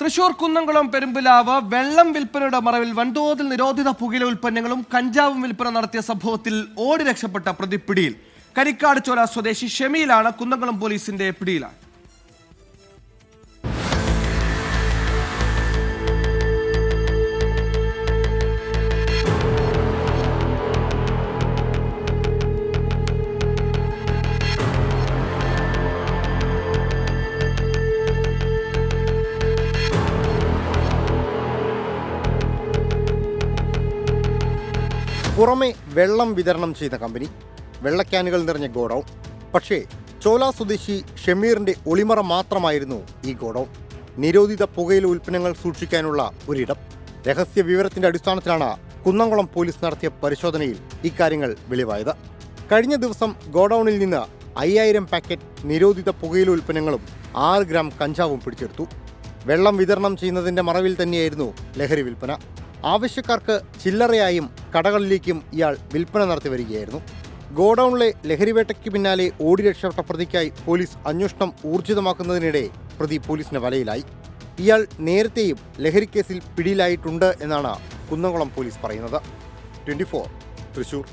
തൃശൂർ കുന്നംകുളം പെരുമ്പിലാവ് വെള്ളം വിൽപ്പനയുടെ മറവിൽ വൻതോതിൽ നിരോധിത പുകയില ഉൽപ്പന്നങ്ങളും കഞ്ചാവും വിൽപ്പന നടത്തിയ സംഭവത്തിൽ ഓടി രക്ഷപ്പെട്ട പ്രതി പിടിയിൽ. കരിക്കാട് ചോല സ്വദേശി ഷമീലാണ് കുന്നംകുളം പോലീസിന്റെ പിടിയിലാണ്. പുറമെ വെള്ളം വിതരണം ചെയ്ത കമ്പനി, വെള്ളക്യാനുകൾ നിറഞ്ഞ ഗോഡൌൺ. പക്ഷേ ചോല സ്വദേശി ഷമീറിന്റെ ഒളിമറ മാത്രമായിരുന്നു ഈ ഗോഡൌൺ. നിരോധിത പുകയില ഉൽപ്പന്നങ്ങൾ സൂക്ഷിക്കാനുള്ള ഒരിടം. രഹസ്യ വിവരത്തിന്റെ അടിസ്ഥാനത്തിലാണ് കുന്നംകുളം പോലീസ് നടത്തിയ പരിശോധനയിൽ ഇക്കാര്യങ്ങൾ വെളിവായത്. കഴിഞ്ഞ ദിവസം ഗോഡൌണിൽ നിന്ന് 5000 പാക്കറ്റ് നിരോധിത പുകയില ഉൽപ്പന്നങ്ങളും 6 ഗ്രാം കഞ്ചാവും പിടിച്ചെടുത്തു. വെള്ളം വിതരണം ചെയ്യുന്നതിന്റെ മറവിൽ തന്നെയായിരുന്നു ലഹരി വിൽപ്പന. ആവശ്യക്കാർക്ക് ചില്ലറയായും കടകളിലേക്കും ഇയാൾ വിൽപ്പന നടത്തി വരികയായിരുന്നു. ഗോഡൌണിലെ ലഹരിവേട്ടയ്ക്ക് പിന്നാലെ ഓടി രക്ഷപ്പെട്ട പ്രതിക്കായി പോലീസ് അന്വേഷണം ഊർജിതമാക്കുന്നതിനിടെ പ്രതി പോലീസിന്റെ വലയിലായി. ഇയാൾ നേരത്തെയും ലഹരിക്കേസിൽ പിടിയിലായിട്ടുണ്ട് എന്നാണ് കുന്നംകുളം പോലീസ് പറയുന്നത്. 24 തൃശൂർ.